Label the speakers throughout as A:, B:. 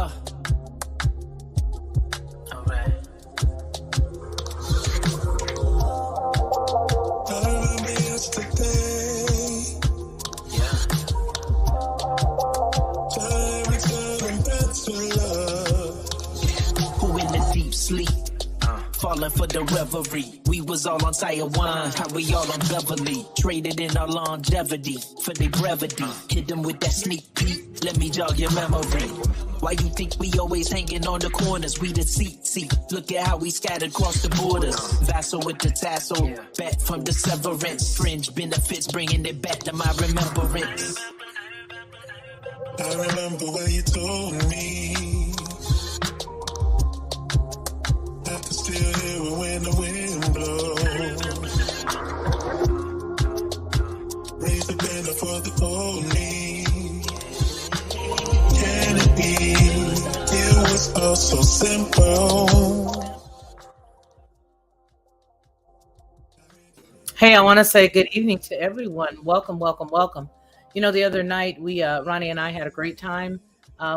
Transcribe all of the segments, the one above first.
A: Yeah. All right.
B: I remember yesterday.
A: Yeah.
B: Turning back to love.
A: Who in the deep sleep? Falling for the reverie. We was all on Taiwan, how we all on Beverly. Traded in our longevity for the brevity. Hit them with that sneak peek. Let me jog your memory. Why you think we always hanging on the corners? We the seat. Look at how we scattered across the borders. Vassal with the tassel, back from the severance. Fringe benefits, bringing it back to my remembrance.
B: I remember when you told me I can still hear it when the wind blows. Raise the banner for the old me. Can it be? It was all so simple.
C: Hey, I want to say good evening to everyone. Welcome. You know, the other night Ronnie and I had a great time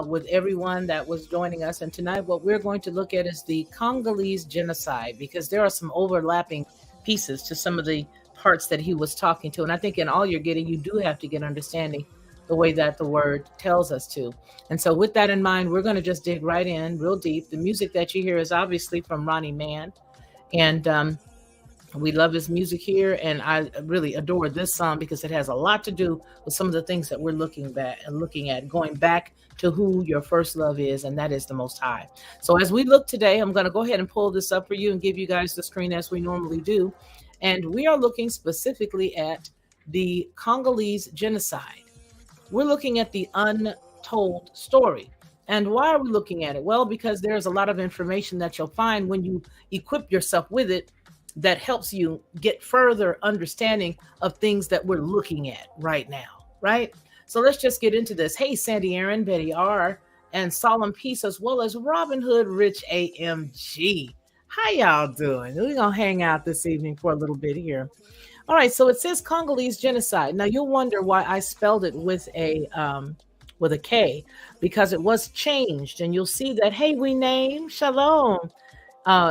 C: with everyone that was joining us. And tonight what we're going to look at is the Congolese genocide, because there are some overlapping pieces to some of the parts that he was talking to. And I think in all you're getting, you do have to get understanding the way that the word tells us to. And so with that in mind, we're going to just dig right in real deep. The music that you hear is obviously from Ronnie.d.Mann. And we love his music here, and I really adore this song because it has a lot to do with some of the things that we're looking at, going back to who your first love is, and that is the Most High. So as we look today, I'm going to go ahead and pull this up for you and give you guys the screen as we normally do. And we are looking specifically at the Congolese genocide. We're looking at the untold story. And why are we looking at it? Well, because there's a lot of information that you'll find when you equip yourself with it that helps you get further understanding of things that we're looking at right now, right? So let's just get into this. Hey, Sandy Aaron, Betty R, and Solemn Peace, as well as Robin Hood, Rich AMG. How y'all doing? We're going to hang out this evening for a little bit here. All right, so it says Congolese genocide. Now, you'll wonder why I spelled it with a K, because it was changed. And you'll see that, hey, we name, shalom.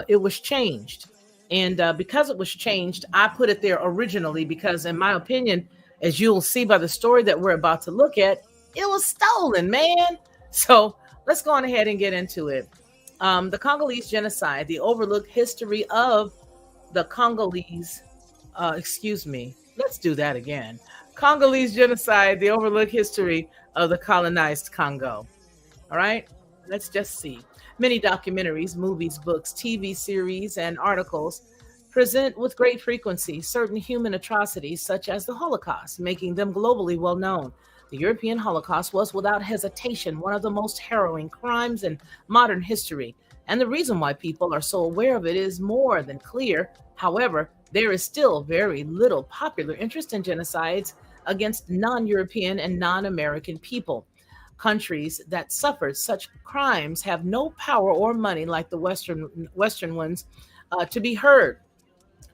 C: It was changed. And because it was changed, I put it there originally because, in my opinion, as you'll see by the story that we're about to look at, it was stolen, man. So let's go on ahead and get into it. The Congolese genocide, the overlooked history of the Congolese, let's do that again. Congolese genocide, the overlooked history of the colonized Congo. All right, let's just see. Many documentaries, movies, books, TV series, and articles present with great frequency certain human atrocities such as the Holocaust, making them globally well known. The European Holocaust was without hesitation one of the most harrowing crimes in modern history, and the reason why people are so aware of it is more than clear. However, there is still very little popular interest in genocides against non-European and non-American people. Countries that suffered such crimes have no power or money like the Western ones to be heard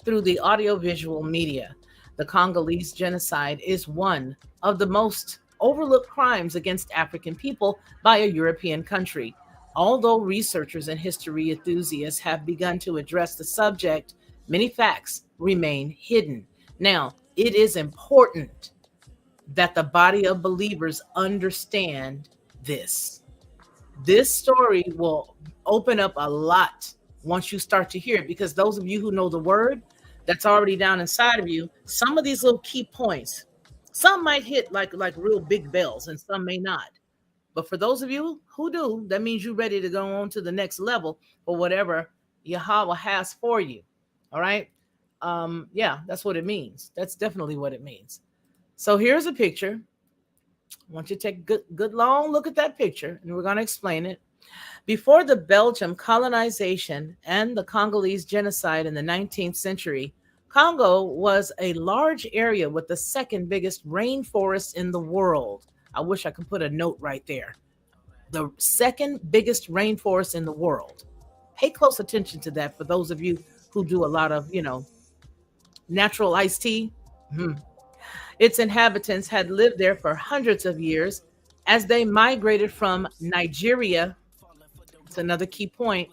C: through the audiovisual media. The Congolese genocide is one of the most overlooked crimes against African people by a European country. Although researchers and history enthusiasts have begun to address the subject, many facts remain hidden. Now, it is important that the body of believers understand this. This story will open up a lot once you start to hear it, because those of you who know the word that's already down inside of you, some of these little key points, some might hit like real big bells and some may not. But for those of you who do, that means you're ready to go on to the next level for whatever Yahweh has for you. All right. Yeah, that's what it means. That's definitely what it means. So here's a picture. I want you to take a good long look at that picture, and we're going to explain it. Before the Belgium colonization and the Congolese genocide in the 19th century, Congo was a large area with the second biggest rainforest in the world. I wish I could put a note right there. The second biggest rainforest in the world. Pay close attention to that for those of you who do a lot of, natural iced tea. Its inhabitants had lived there for hundreds of years as they migrated from Nigeria It's another key point.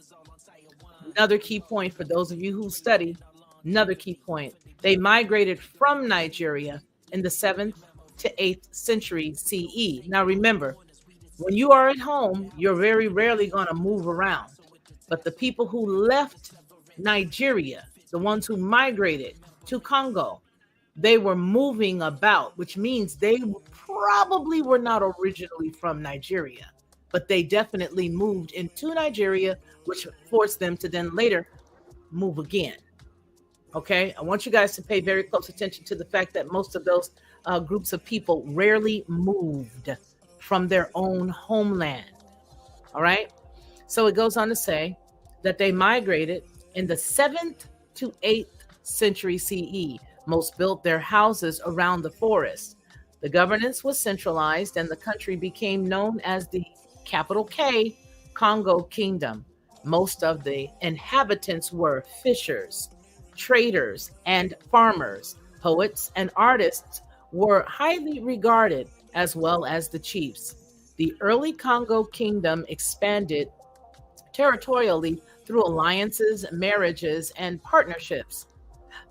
C: Another key point for those of you who study. Another key point. They migrated from Nigeria in the 7th to 8th century CE. Now remember, when you are at home, you're very rarely going to move around. But the people who left Nigeria, the ones who migrated to Congo, they were moving about, which means they probably were not originally from Nigeria, but they definitely moved into Nigeria, which forced them to then later move again. Okay, I want you guys to pay very close attention to the fact that most of those groups of people rarely moved from their own homeland. All right, so it goes on to say that they migrated in the 7th to 8th century CE. Most built their houses around the forest. The governance was centralized and the country became known as the capital K, Kongo Kingdom. Most of the inhabitants were fishers, traders, and farmers. Poets and artists were highly regarded, as well as the chiefs. The early Kongo Kingdom expanded territorially through alliances, marriages, and partnerships.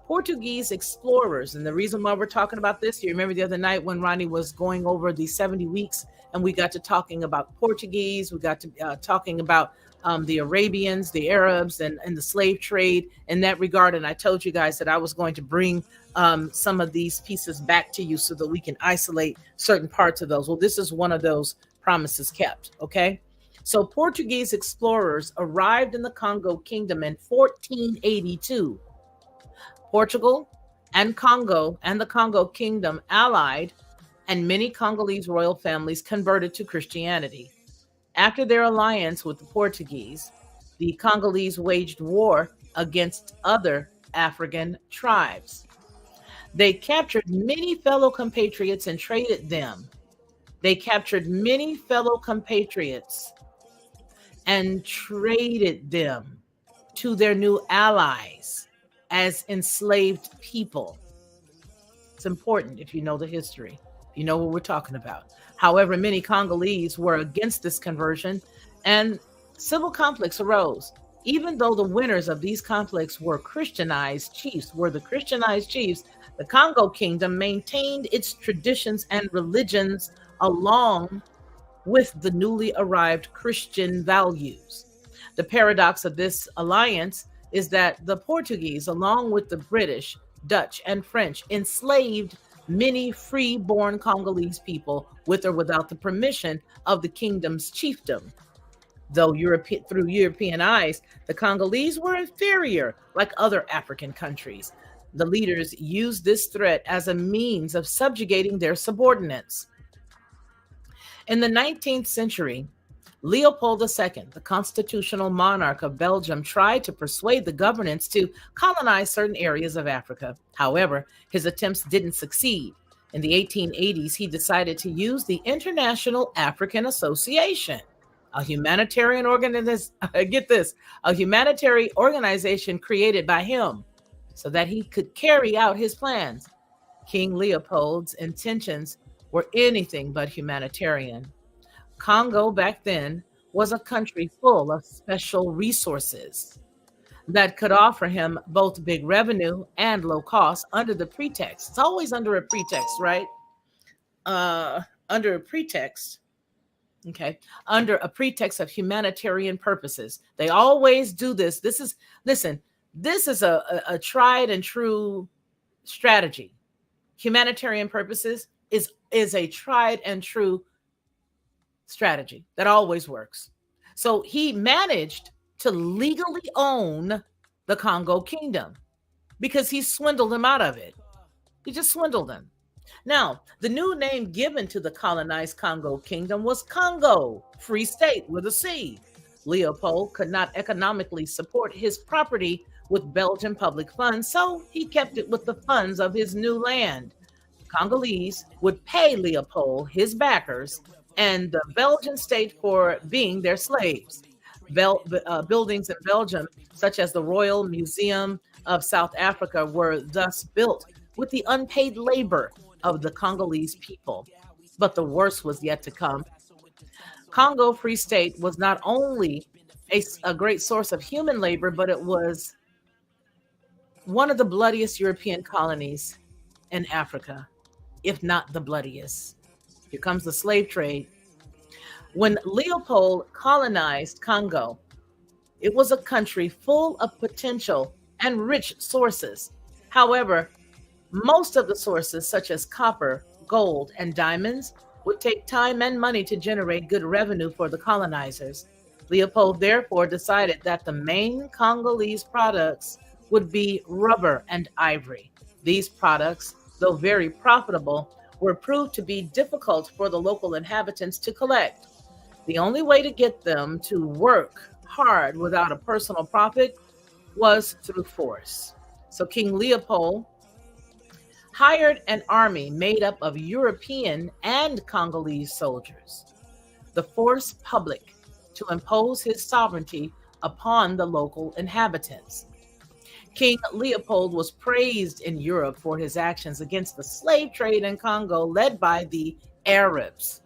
C: Portuguese explorers, and the reason why we're talking about this, you remember the other night when Ronnie was going over the 70 weeks and we got to talking about Portuguese, we got to talking about the Arabians, the Arabs, and the slave trade in that regard. And I told you guys that I was going to bring some of these pieces back to you so that we can isolate certain parts of those. Well, this is one of those promises kept, okay? So Portuguese explorers arrived in the Congo Kingdom in 1482. Portugal and Congo and the Congo Kingdom allied, and many Congolese royal families converted to Christianity. After their alliance with the Portuguese, the Congolese waged war against other African tribes. They captured many fellow compatriots and traded them. They captured many fellow compatriots and traded them to their new allies as enslaved people. It's important if you know the history, if you know what we're talking about. However, many Congolese were against this conversion and civil conflicts arose. Even though the winners of these conflicts were the Christianized chiefs, the Congo Kingdom maintained its traditions and religions along with the newly arrived Christian values. The paradox of this alliance is that the Portuguese, along with the British, Dutch, and French, enslaved many free-born Congolese people with or without the permission of the kingdom's chiefdom. Though through European eyes, the Congolese were inferior like other African countries. The leaders used this threat as a means of subjugating their subordinates. In the 19th century, Leopold II, the constitutional monarch of Belgium, tried to persuade the governments to colonize certain areas of Africa. However, his attempts didn't succeed. In the 1880s, he decided to use the International African Association, a humanitarian organization created by him so that he could carry out his plans. King Leopold's intentions were anything but humanitarian. Congo back then was a country full of special resources that could offer him both big revenue and low cost under the pretext. It's always under a pretext, right? Under a pretext of humanitarian purposes. They always do this. This is a tried and true strategy. Humanitarian purposes is a tried and true strategy that always works. So he managed to legally own the Congo Kingdom because he swindled him out of it. He just swindled them. Now, the new name given to the colonized Congo Kingdom was Congo, Free State with a C. Leopold could not economically support his property with Belgian public funds, so he kept it with the funds of his new land. Congolese would pay Leopold, his backers, and the Belgian state for being their slaves. Buildings in Belgium, such as the Royal Museum of South Africa, were thus built with the unpaid labor of the Congolese people. But the worst was yet to come. Congo Free State was not only a great source of human labor, but it was one of the bloodiest European colonies in Africa, if not the bloodiest. Here comes the slave trade. When Leopold colonized Congo, it was a country full of potential and rich sources. However, most of the sources, such as copper, gold, and diamonds, would take time and money to generate good revenue for the colonizers. Leopold therefore decided that the main Congolese products would be rubber and ivory. These products, though very profitable, were proved to be difficult for the local inhabitants to collect. The only way to get them to work hard without a personal profit was through force. So King Leopold hired an army made up of European and Congolese soldiers, the force public, to impose his sovereignty upon the local inhabitants. King Leopold was praised in Europe for his actions against the slave trade in Congo, led by the Arabs.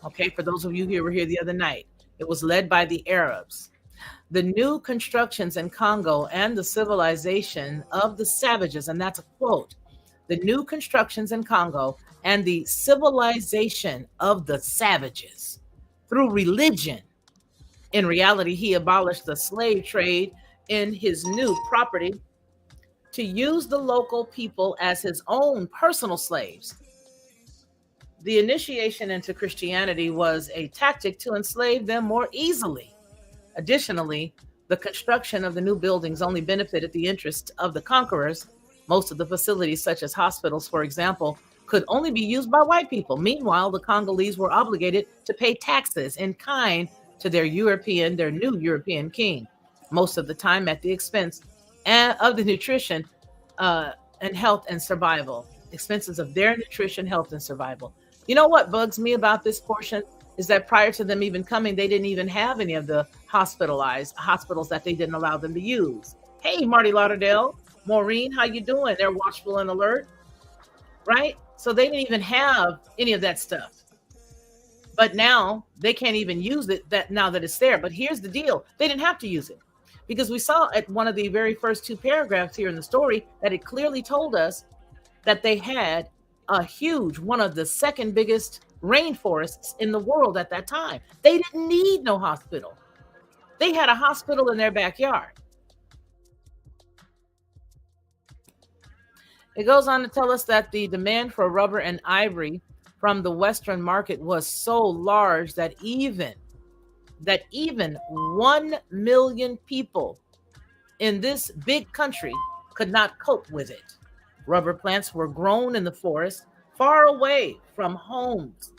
C: Okay, for those of you who were here the other night, it was led by the Arabs. The new constructions in Congo and the civilization of the savages, and that's a quote, the new constructions in Congo and the civilization of the savages through religion. In reality, he abolished the slave trade in his new property to use the local people as his own personal slaves. The initiation into Christianity was a tactic to enslave them more easily. Additionally, the construction of the new buildings only benefited the interest of the conquerors. Most of the facilities, such as hospitals, for example, could only be used by white people. Meanwhile, the Congolese were obligated to pay taxes in kind to their new European king, most of the time at the expense of the nutrition and health and survival, expenses of their nutrition, health, and survival. You know what bugs me about this portion is that prior to them even coming, they didn't even have any of the hospitals that they didn't allow them to use. Hey, Marty Lauderdale, Maureen, how you doing? They're watchful and alert, right? So they didn't even have any of that stuff. But now they can't even use it now that it's there. But here's the deal. They didn't have to use it because we saw at one of the very first two paragraphs here in the story that it clearly told us that they had a huge, one of the second biggest rainforests in the world at that time. They didn't need no hospital. They had a hospital in their backyard. It goes on to tell us that the demand for rubber and ivory from the Western market was so large that even 1 million people in this big country could not cope with it. Rubber plants were grown in the forest far away from homes.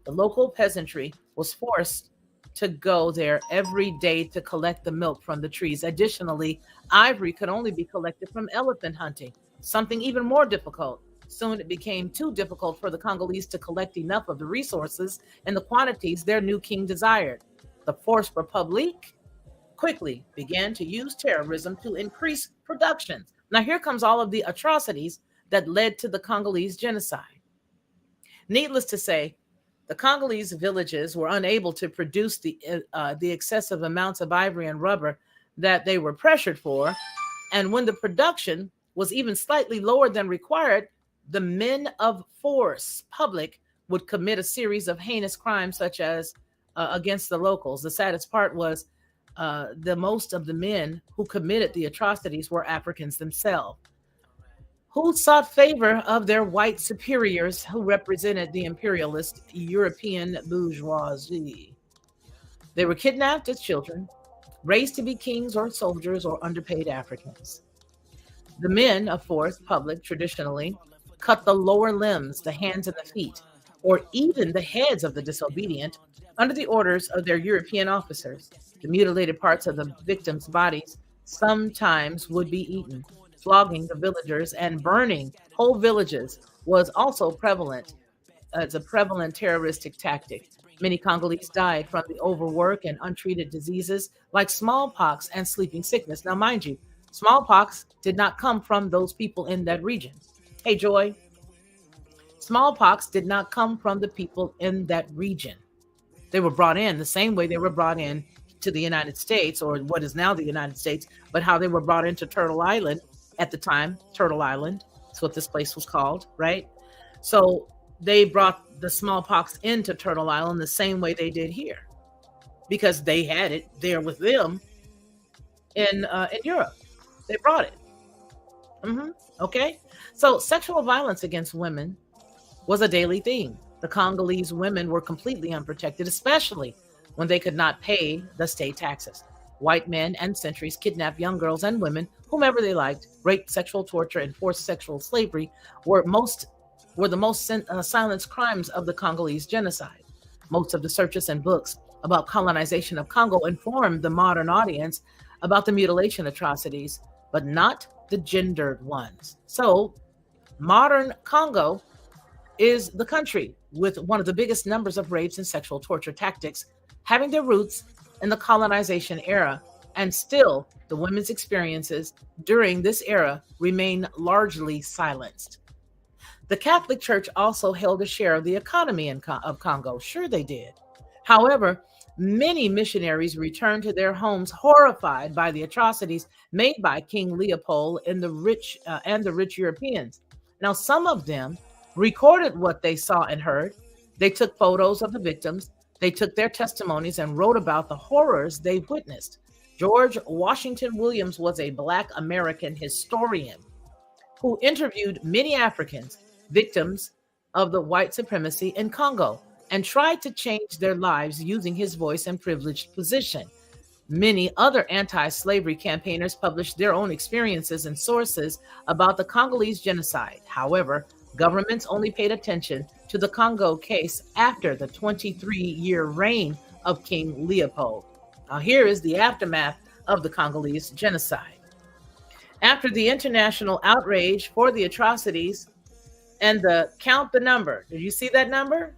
C: The local peasantry was forced to go there every day to collect the milk from the trees. Additionally, ivory could only be collected from elephant hunting, something even more difficult. Soon it became too difficult for the Congolese to collect enough of the resources and the quantities their new king desired. The Force Republic quickly began to use terrorism to increase production. Now here comes all of the atrocities that led to the Congolese genocide. Needless to say, the Congolese villages were unable to produce the excessive amounts of ivory and rubber that they were pressured for. And when the production was even slightly lower than required, the men of force public would commit a series of heinous crimes, such as against the locals. The saddest part was the most of the men who committed the atrocities were Africans themselves, who sought favor of their white superiors who represented the imperialist European bourgeoisie. They were kidnapped as children, raised to be kings or soldiers or underpaid Africans. The men of force public traditionally cut the lower limbs, the hands and the feet, or even the heads of the disobedient under the orders of their European officers. The mutilated parts of the victims' bodies sometimes would be eaten. Flogging the villagers and burning whole villages was also prevalent as a prevalent terroristic tactic. Many Congolese died from the overwork and untreated diseases like smallpox and sleeping sickness. Now, mind you, smallpox did not come from those people in that region. Hey, Joy. Smallpox did not come from the people in that region. They were brought in the same way they were brought in to the United States, or what is now the United States, but how they were brought into Turtle Island at the time. Turtle Island, that's what this place was called, right? So they brought the smallpox into Turtle Island the same way they did here, because they had it there with them in Europe. They brought it. Okay. So sexual violence against women was a daily theme. The Congolese women were completely unprotected, especially when they could not pay the state taxes. White men and sentries kidnapped young girls and women, whomever they liked. Rape, sexual torture, and forced sexual slavery were the most silenced crimes of the Congolese genocide. Most of the searches and books about colonization of Congo informed the modern audience about the mutilation atrocities, but not the gendered ones. So modern Congo is the country with one of the biggest numbers of rapes and sexual torture tactics, having their roots in the colonization era, and still the women's experiences during this era remain largely silenced. The Catholic Church also held a share of the economy of Congo. Sure they did. However, many missionaries returned to their homes horrified by the atrocities made by King Leopold and the rich Europeans. Now, some of them recorded what they saw and heard. They took photos of the victims. They took their testimonies and wrote about the horrors they've witnessed. George Washington Williams was a Black American historian who interviewed many Africans, victims of the white supremacy in Congo, and tried to change their lives using his voice and privileged position. Many other anti-slavery campaigners published their own experiences and sources about the Congolese genocide. However, governments only paid attention to the Congo case after the 23-year reign of King Leopold. Now, here is the aftermath of the Congolese genocide. After the international outrage for the atrocities and count the number, did you see that number?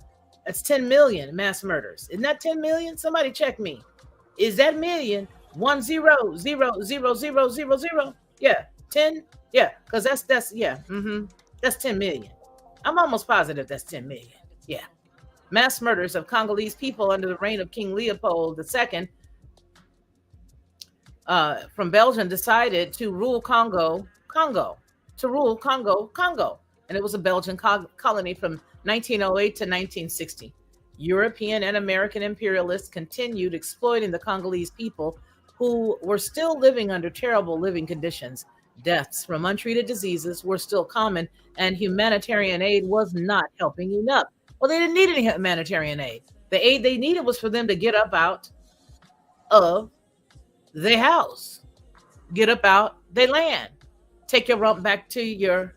C: That's 10 million mass murders. Isn't that 10 million? Somebody check me. Is that million 1000000? Yeah, 10. Yeah, because that's 10 million. I'm almost positive that's 10 million. Yeah. Mass murders of Congolese people under the reign of King Leopold II from Belgium decided to rule Congo. And it was a Belgian colony from 1908 to 1960. European and American imperialists continued exploiting the Congolese people, who were still living under terrible living conditions. Deaths from untreated diseases were still common, and humanitarian aid was not helping enough. Well, they didn't need any humanitarian aid. The aid they needed was for them to get up out of their house, get up out their land, take your rump back to your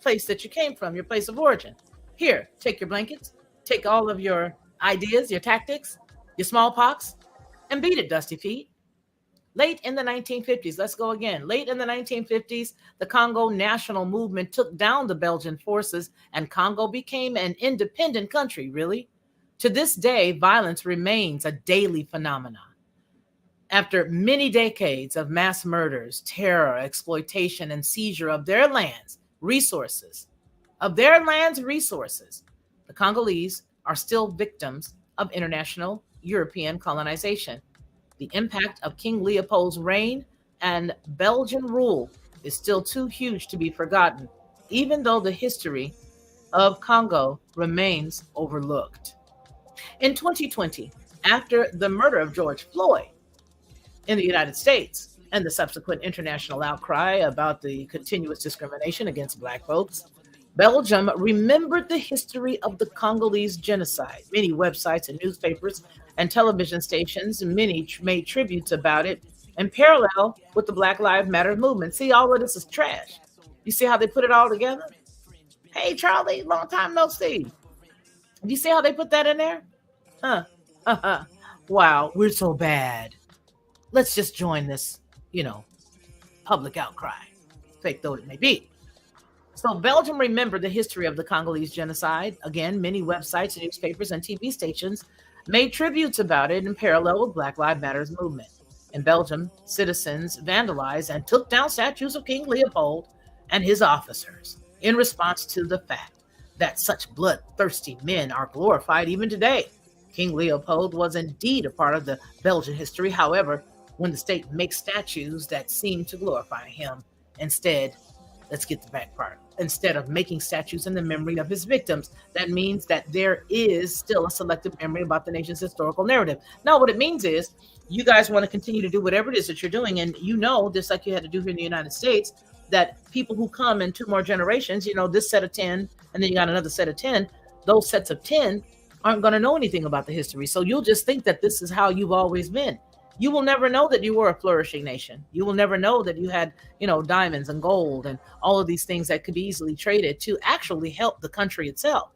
C: place that you came from, your place of origin. Here, take your blankets, take all of your ideas, your tactics, your smallpox, and beat it, Dusty Feet. Late in the 1950s, let's go again. Late in the 1950s, the Congo national movement took down the Belgian forces, and Congo became an independent country, really. To this day, violence remains a daily phenomenon. After many decades of mass murders, terror, exploitation, and seizure of their lands, resources, the Congolese are still victims of international European colonization. The impact of King Leopold's reign and Belgian rule is still too huge to be forgotten, even though the history of Congo remains overlooked. In 2020, after the murder of George Floyd in the United States and the subsequent international outcry about the continuous discrimination against Black folks, Belgium remembered the history of the Congolese genocide. Many websites and newspapers and television stations, many made tributes about it in parallel with the Black Lives Matter movement. See, all of this is trash. You see how they put it all together? Hey, Charlie, long time no see. You see how they put that in there? Wow, we're so bad. Let's just join this, public outcry, fake though it may be. So Belgium remembered the history of the Congolese genocide. Again, many websites, newspapers, and TV stations made tributes about it in parallel with Black Lives Matter's movement. In Belgium, citizens vandalized and took down statues of King Leopold and his officers in response to the fact that such bloodthirsty men are glorified even today. King Leopold was indeed a part of the Belgian history. However, when the state makes statues that seem to glorify him, instead, let's get the back part. Instead of making statues in the memory of his victims, that means that there is still a selective memory about the nation's historical narrative. Now, what it means is you guys want to continue to do whatever it is that you're doing. And just like you had to do here in the United States, that people who come in 2 more generations, this set of 10, and then you got another set of 10, those sets of 10 aren't going to know anything about the history. So you'll just think that this is how you've always been. You will never know that you were a flourishing nation. You will never know that you had, diamonds and gold and all of these things that could be easily traded to actually help the country itself.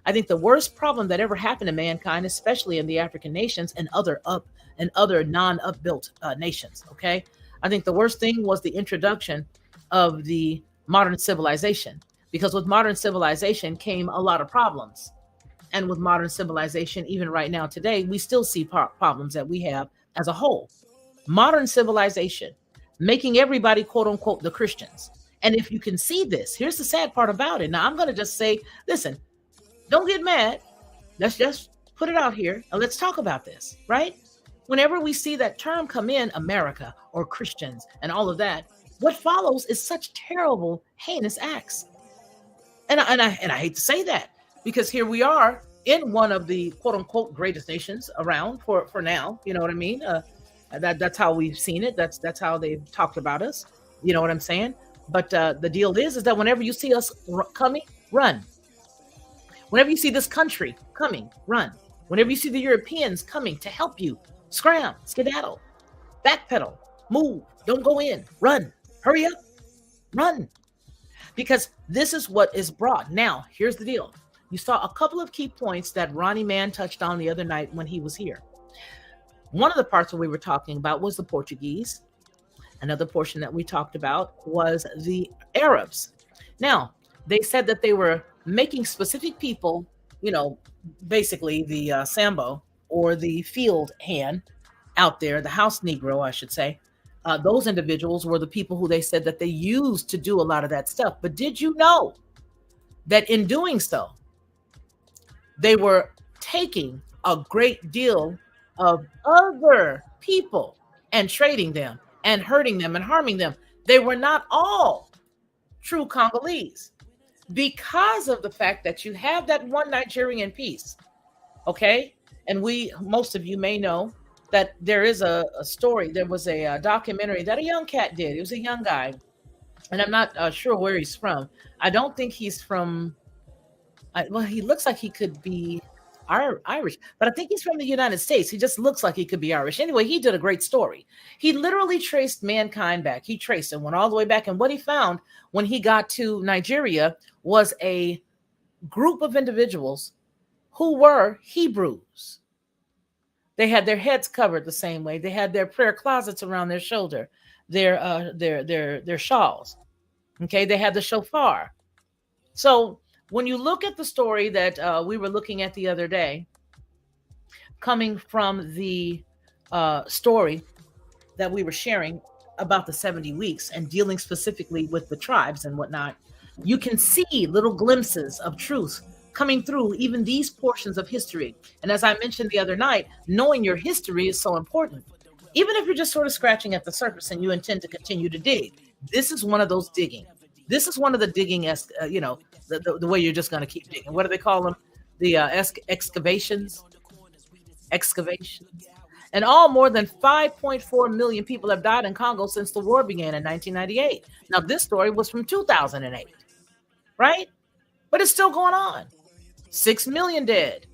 C: I think the worst problem that ever happened to mankind, especially in the African nations and other non-upbuilt nations, okay? I think the worst thing was the introduction of the modern civilization, because with modern civilization came a lot of problems. And with modern civilization, even right now today, we still see problems that we have as a whole. Modern civilization, making everybody, quote unquote, the Christians. And if you can see this, here's the sad part about it. Now, I'm going to just say, listen, don't get mad. Let's just put it out here and let's talk about this, right? Whenever we see that term come in, America or Christians and all of that, what follows is such terrible, heinous acts. And I hate to say that, because here we are in one of the quote unquote greatest nations around for now. You know what I mean? That's how we've seen it. That's how they've talked about us. You know what I'm saying? But the deal is that whenever you see us coming, run. Whenever you see this country coming, run. Whenever you see the Europeans coming to help you, scram, skedaddle, backpedal, move, don't go in, run, hurry up, run. Because this is what is brought. Now, here's the deal. You saw a couple of key points that Ronnie.d.Mann touched on the other night when he was here. One of the parts that we were talking about was the Portuguese. Another portion that we talked about was the Arabs. Now, they said that they were making specific people, basically the Sambo or the field hand out there, the house Negro, I should say. Those individuals were the people who they said that they used to do a lot of that stuff. But did you know that in doing so, they were taking a great deal of other people and trading them and hurting them and harming them? They were not all true Congolese, because of the fact that you have that one Nigerian piece, okay? And most of you may know that there is a story. There was a documentary that a young cat did. It was a young guy, and I'm not sure where he's from. I don't think he's from... well, he looks like he could be Irish, but I think he's from the United States. He just looks like he could be Irish. Anyway, he did a great story. He literally traced mankind back. He traced and went all the way back. And what he found when he got to Nigeria was a group of individuals who were Hebrews. They had their heads covered the same way. They had their prayer closets around their shoulder, their shawls. Okay, they had the shofar. So when you look at the story that we were looking at the other day, coming from the story that we were sharing about the 70 weeks and dealing specifically with the tribes and whatnot, you can see little glimpses of truth coming through even these portions of history. And as I mentioned the other night, knowing your history is so important. Even if you're just sort of scratching at the surface and you intend to continue to dig, this is one of those digging. This is one of the digging, the way you're just going to keep digging. What do they call them? The excavations. And all more than 5.4 million people have died in Congo since the war began in 1998. Now, this story was from 2008, right? But it's still going on. 6 million dead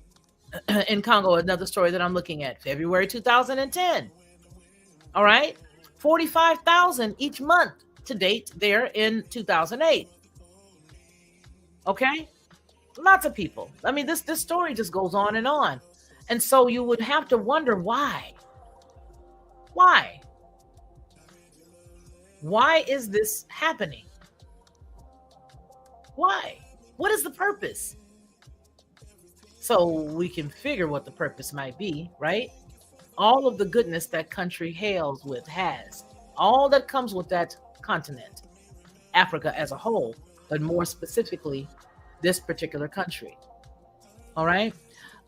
C: in Congo, another story that I'm looking at, February 2010. All right? 45,000 each month to date there in 2008. Okay? Lots of people. I mean, this story just goes on and on. And so you would have to wonder why. Why? Why is this happening? Why? What is the purpose? So we can figure what the purpose might be, right? All of the goodness that country hails with has. All that comes with that continent, Africa as a whole, but more specifically, this particular country. All right?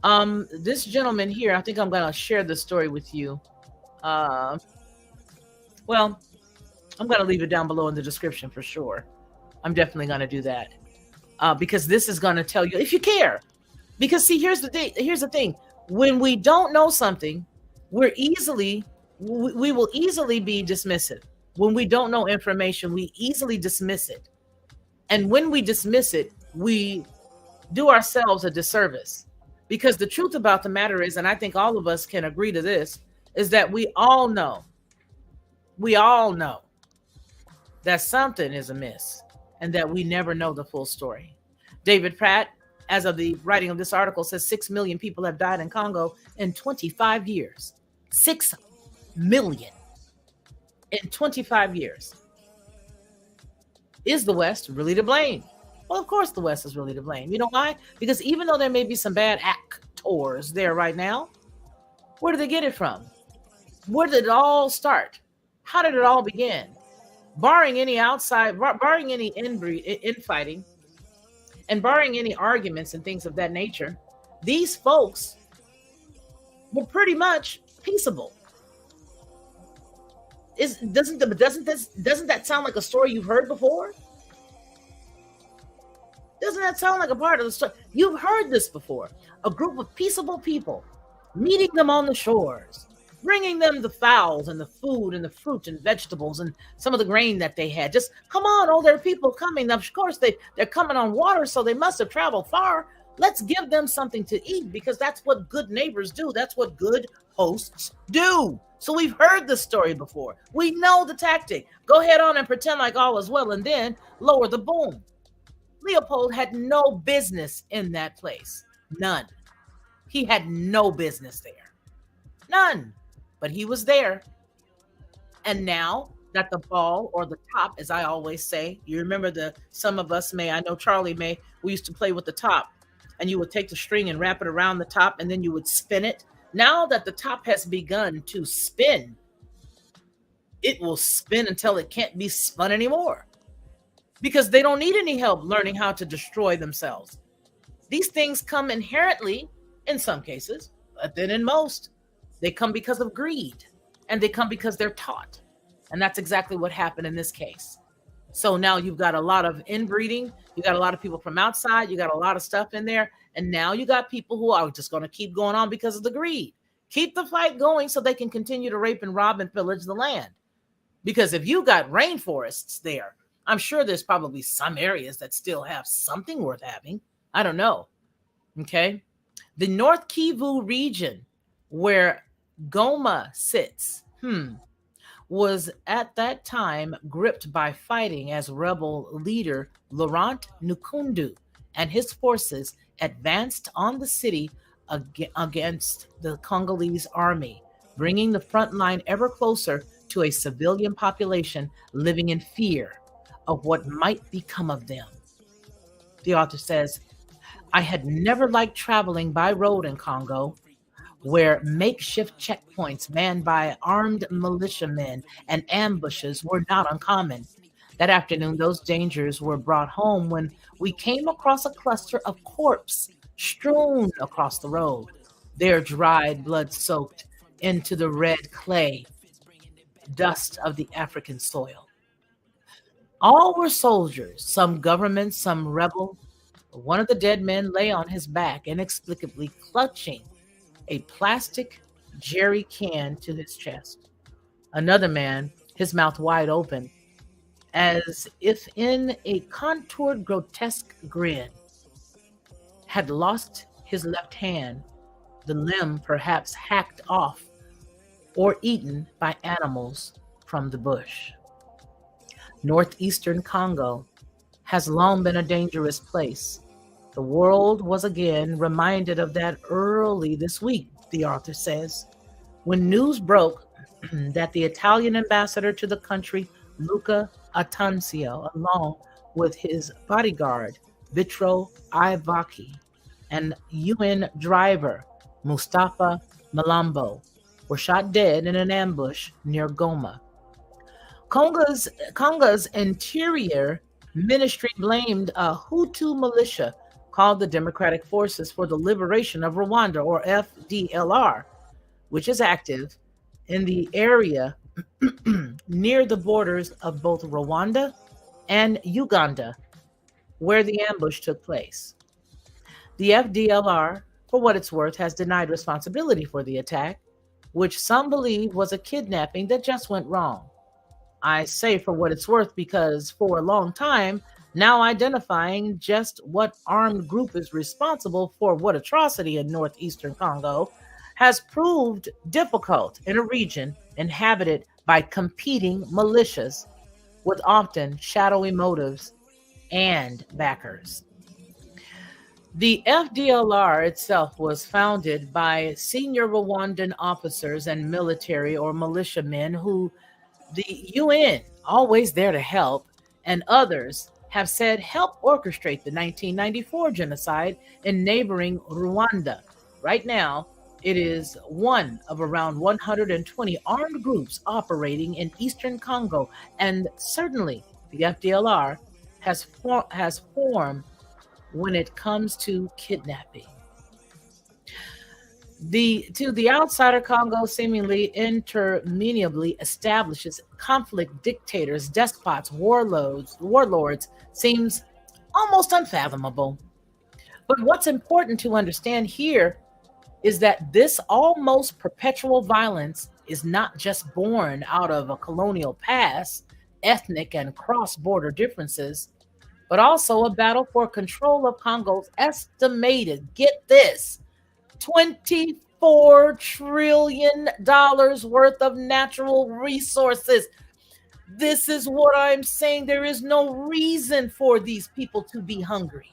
C: This gentleman here, I think I'm going to share the story with you. Well, I'm going to leave it down below in the description for sure. I'm definitely going to do that because this is going to tell you if you care. Because see, here's the thing. When we don't know something, we will easily be dismissive. When we don't know information, we easily dismiss it. And when we dismiss it, we do ourselves a disservice. Because the truth about the matter is, and I think all of us can agree to this, is that we all know that something is amiss and that we never know the full story. David Pratt, as of the writing of this article, says 6 million people have died in Congo in 25 years. 6 million in 25 years. Is the West really to blame? Well, of course the West is really to blame. You know why? Because even though there may be some bad actors there right now, where did they get it from? Where did it all start? How did it all begin? Barring any infighting, and barring any arguments and things of that nature, these folks were pretty much peaceable. Doesn't that sound like a story you've heard before? Doesn't that sound like a part of the story? You've heard this before. A group of peaceable people meeting them on the shores, bringing them the fowls and the food and the fruit and vegetables and some of the grain that they had. Just come on, oh, there are people coming. Of course, they're coming on water, so they must have traveled far. Let's give them something to eat because that's what good neighbors do. That's what good hosts do. So we've heard this story before. We know the tactic. Go ahead on and pretend like all is well and then lower the boom. Leopold had no business in that place. None. He had no business there. None. But he was there. And now that the ball or the top, as I always say, you remember some of us may, I know Charlie may, we used to play with the top and you would take the string and wrap it around the top and then you would spin it. Now that the top has begun to spin, it will spin until it can't be spun anymore because they don't need any help learning how to destroy themselves. These things come inherently in some cases, but then in most, they come because of greed and they come because they're taught. And that's exactly what happened in this case. So now you've got a lot of inbreeding. You got a lot of people from outside. You got a lot of stuff in there. And now you got people who are just going to keep going on because of the greed. Keep the fight going so they can continue to rape and rob and pillage the land. Because if you got rainforests there, I'm sure there's probably some areas that still have something worth having. I don't know. Okay. The North Kivu region where Goma sits, was at that time gripped by fighting as rebel leader Laurent Nkundu and his forces advanced on the city against the Congolese army, bringing the front line ever closer to a civilian population living in fear of what might become of them. The author says, I had never liked traveling by road in Congo, where makeshift checkpoints manned by armed militiamen and ambushes were not uncommon. That afternoon, those dangers were brought home when we came across a cluster of corpses strewn across the road, their dried, blood-soaked into the red clay dust of the African soil. All were soldiers, some government, some rebel. One of the dead men lay on his back, inexplicably clutching a plastic jerry can to his chest. Another man, his mouth wide open, as if in a contoured, grotesque grin, had lost his left hand, the limb perhaps hacked off or eaten by animals from the bush. Northeastern Congo has long been a dangerous place. The world was again reminded of that early this week, the author says, when news broke that the Italian ambassador to the country, Luca Attanzio, along with his bodyguard, Vitro Ivaki, and UN driver, Mustafa Malambo, were shot dead in an ambush near Goma. Congo's interior ministry blamed a Hutu militia called the Democratic Forces for the Liberation of Rwanda, or FDLR, which is active in the area near the borders of both Rwanda and Uganda, where the ambush took place. The FDLR, for what it's worth, has denied responsibility for the attack, which some believe was a kidnapping that just went wrong. I say for what it's worth because for a long time, now identifying just what armed group is responsible for what atrocity in northeastern Congo has proved difficult in a region inhabited by competing militias with often shadowy motives and backers. The FDLR itself was founded by senior Rwandan officers and military or militiamen who the UN, always there to help, and others have said help orchestrate the 1994 genocide in neighboring Rwanda. Right now, it is one of around 120 armed groups operating in eastern Congo, and certainly the FDLR has formed when it comes to kidnapping. To the outsider, Congo seemingly interminably establishes conflict dictators, despots, warlords seems almost unfathomable. But what's important to understand here is that this almost perpetual violence is not just born out of a colonial past, ethnic and cross-border differences, but also a battle for control of Congo's estimated, get this, $24 trillion worth of natural resources. This is what I'm saying. There is no reason for these people to be hungry.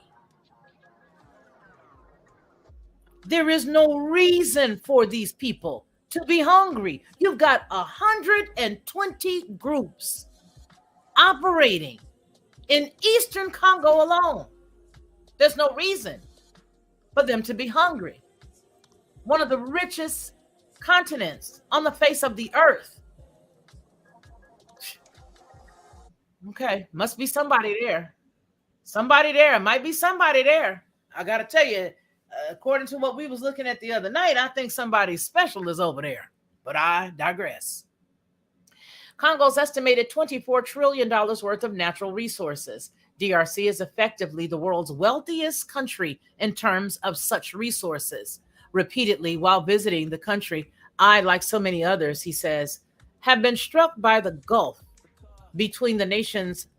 C: There is no reason for these people to be hungry. You've got 120 groups operating in eastern Congo alone. There's no reason for them to be hungry. One of the richest continents on the face of the earth. Okay, must be somebody there. Somebody there. Might be somebody there. I got to tell you, according to what we was looking at the other night, I think somebody special is over there. But I digress. Congo's estimated $24 trillion worth of natural resources. DRC is effectively the world's wealthiest country in terms of such resources. Repeatedly, while visiting the country, I, like so many others, he says, have been struck by the gulf between the nation's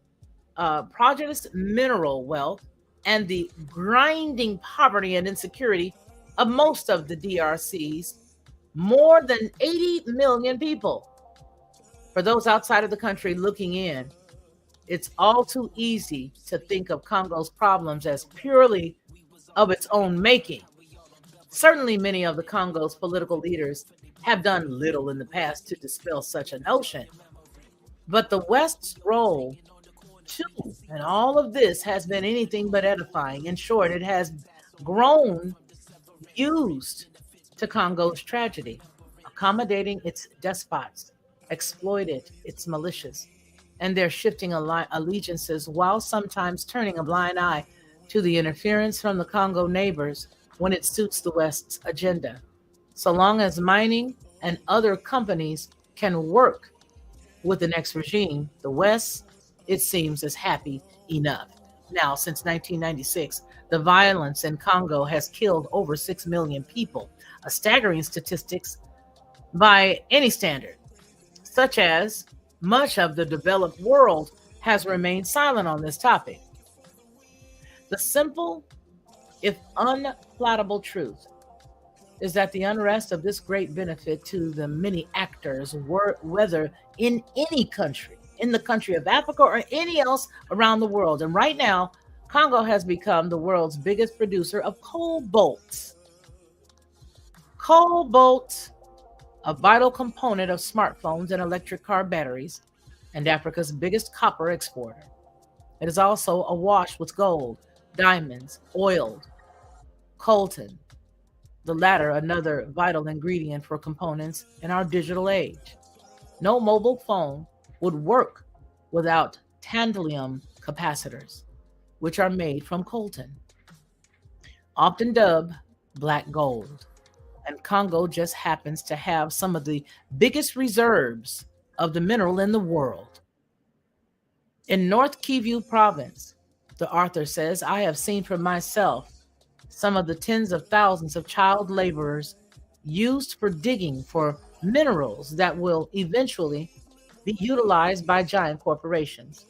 C: prodigious mineral wealth and the grinding poverty and insecurity of most of the DRC's more than 80 million people. For those outside of the country looking in, it's all too easy to think of Congo's problems as purely of its own making. Certainly, many of the Congo's political leaders have done little in the past to dispel such a notion. But the West's role, too, in all of this has been anything but edifying. In short, it has grown used to Congo's tragedy, accommodating its despots, exploited its militias, and their shifting allegiances, while sometimes turning a blind eye to the interference from the Congo neighbors when it suits the West's agenda. So long as mining and other companies can work with the next regime, the West, it seems, is happy enough. Now, since 1996, the violence in Congo has killed over 6 million people, a staggering statistics by any standard, such as much of the developed world has remained silent on this topic. The simple, if unpalatable truth is that the unrest of this great benefit to the many actors, whether in any country, in the country of Africa or any else around the world. And right now, Congo has become the world's biggest producer of cobalt. Cobalt, a vital component of smartphones and electric car batteries, and Africa's biggest copper exporter. It is also awash with gold, diamonds, oiled, coltan, the latter another vital ingredient for components in our digital age. No mobile phone would work without tantalum capacitors, which are made from coltan. often dubbed black gold. And Congo just happens to have some of the biggest reserves of the mineral in the world. In North Kivu province, the author says, I have seen for myself some of the tens of thousands of child laborers used for digging for minerals that will eventually be utilized by giant corporations.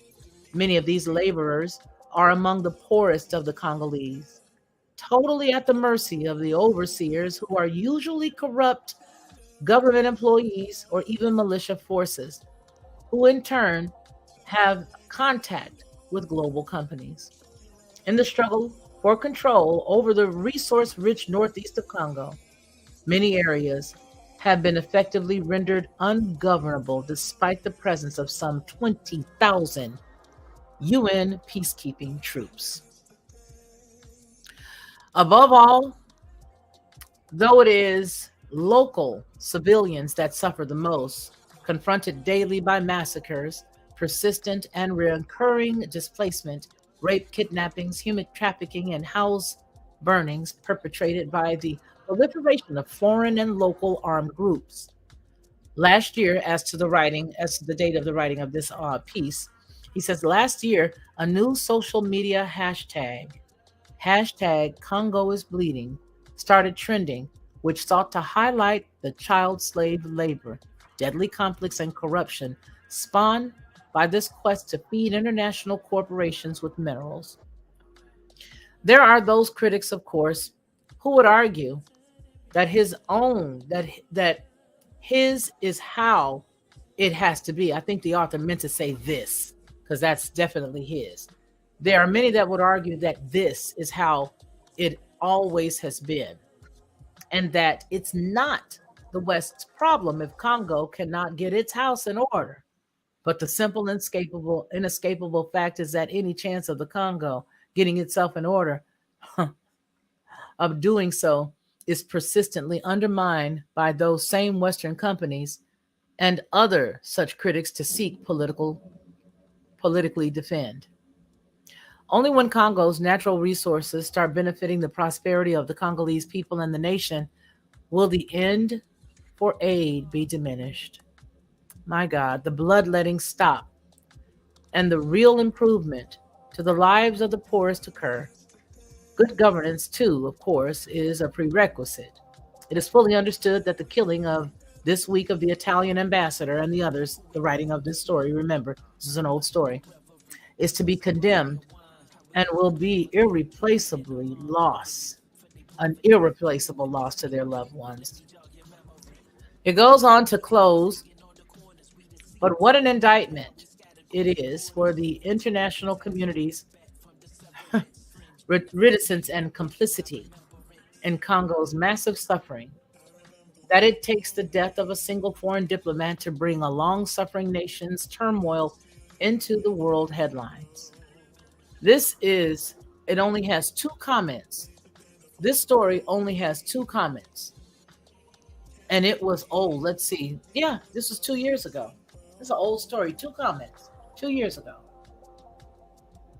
C: Many of these laborers are among the poorest of the Congolese, totally at the mercy of the overseers who are usually corrupt government employees or even militia forces, who in turn have contact with global companies. In the struggle for control over the resource rich northeast of Congo, many areas have been effectively rendered ungovernable despite the presence of some 20,000 UN peacekeeping troops. Above all, though it is local civilians that suffer the most, confronted daily by massacres, persistent and recurring displacement, rape, kidnappings, human trafficking, and house burnings perpetrated by the proliferation of foreign and local armed groups. Last year, as to the date of the writing of this piece, he says last year, a new social media hashtag Congo is bleeding, started trending, which sought to highlight the child slave labor, deadly conflicts, and corruption spawned by this quest to feed international corporations with minerals. There are those critics, of course, who would argue that that his is how it has to be. I think the author meant to say this because that's definitely his. There are many that would argue that this is how it always has been, and that it's not the West's problem if Congo cannot get its house in order. But the simple, inescapable fact is that any chance of the Congo getting itself in order of doing so is persistently undermined by those same Western companies and other such critics to seek politically defend. Only when Congo's natural resources start benefiting the prosperity of the Congolese people and the nation will the end for aid be diminished. My God, the bloodletting stop and the real improvement to the lives of the poorest occur. Good governance, too, of course, is a prerequisite. It is fully understood that the killing of this week of the Italian ambassador and the others, the writing of this story, remember, this is an old story, is to be condemned and will be an irreplaceable loss to their loved ones. It goes on to close, but what an indictment it is for the international community's reticence and complicity in Congo's massive suffering, that it takes the death of a single foreign diplomat to bring a long-suffering nation's turmoil into the world headlines. It only has 2 comments. This story only has 2 comments. And it was old. Let's see. Yeah, this was 2 years ago. It's an old story. 2 comments. 2 years ago.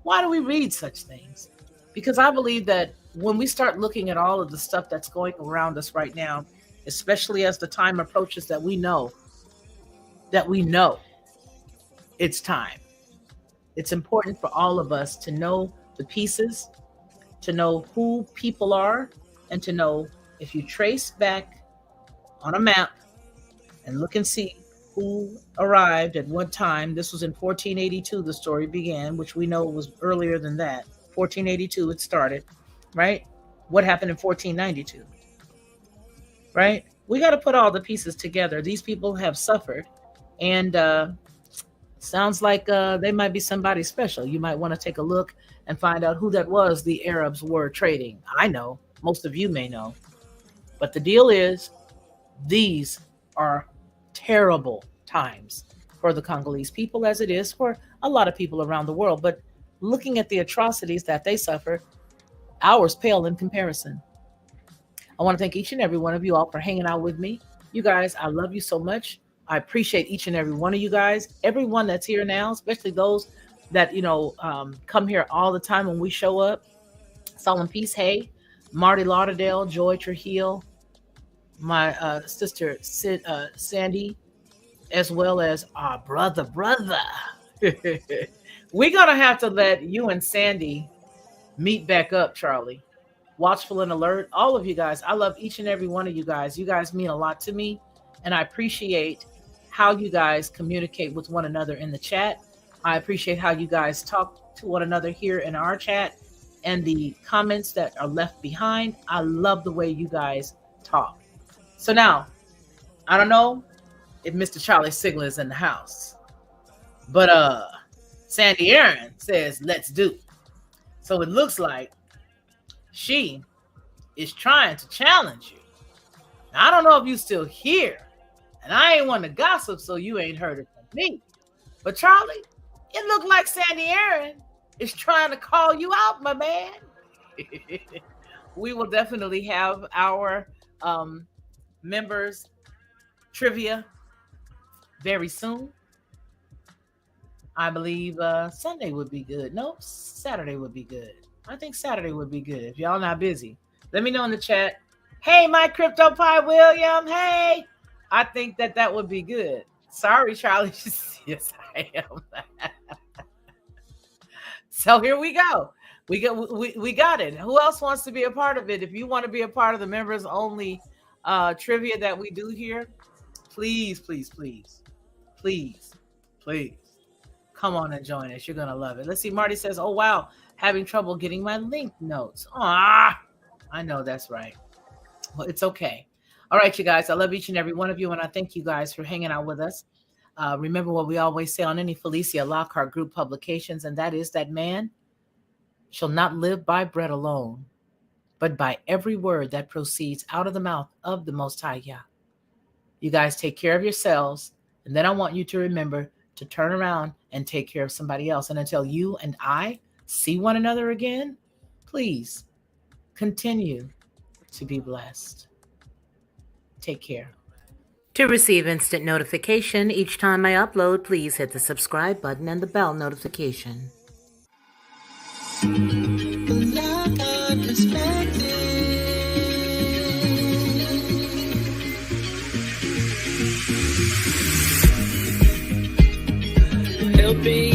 C: Why do we read such things? Because I believe that when we start looking at all of the stuff that's going around us right now, especially as the time approaches that we know it's time. It's important for all of us to know the pieces, to know who people are, and to know if you trace back on a map and look and see who arrived at what time. This was in 1482, the story began, which we know was earlier than that. 1482, it started, right? What happened in 1492, right? We got to put all the pieces together. These people have suffered, and sounds like they might be somebody special. You might want to take a look and find out who that was the Arabs were trading. I know, most of you may know. But the deal is, these are terrible times for the Congolese people, as it is for a lot of people around the world. But looking at the atrocities that they suffer, ours pale in comparison. I want to thank each and every one of you all for hanging out with me. You guys, I love you so much. I appreciate each and every one of you guys. Everyone that's here now, especially those that, come here all the time when we show up. Solemn Peace, hey. Marty Lauderdale, Joy Trujillo, my sister Sandy, as well as our brother. We're going to have to let you and Sandy meet back up, Charlie. Watchful and Alert, all of you guys. I love each and every one of you guys. You guys mean a lot to me, and I appreciate how you guys communicate with one another in the chat. I appreciate how you guys talk to one another here in our chat and the comments that are left behind. I love the way you guys talk. So now, I don't know if Mr. Charlie Sigler is in the house, but Sandy Aaron says, let's do. So it looks like she is trying to challenge you. Now, I don't know if you still here, and I ain't want to gossip, so you ain't heard it from me. But Charlie, it looked like Sandy Aaron is trying to call you out, my man. We will definitely have our members trivia very soon. I believe Sunday would be good. No, Saturday would be good. I think Saturday would be good if y'all not busy. Let me know in the chat. Hey, my Crypto Pie William. Hey, I think that would be good. Sorry, Charlie. Yes, I am. So here we go. We got it. Who else wants to be a part of it? If you want to be a part of the members only trivia that we do here, please come on and join us. You're gonna love it. Let's see. Marty says, "Oh wow, having trouble getting my link notes." I know that's right. Well, it's okay. All right, you guys. I love each and every one of you, and I thank you guys for hanging out with us. Remember what we always say on any Felicia Lockhart group publications, and that is that man shall not live by bread alone, but by every word that proceeds out of the mouth of the Most High Yah. You guys take care of yourselves, and then I want you to remember to turn around and take care of somebody else. And until you and I see one another again, please continue to be blessed. Take care. To receive instant notification each time I upload, please hit the subscribe button and the bell notification.
A: Helping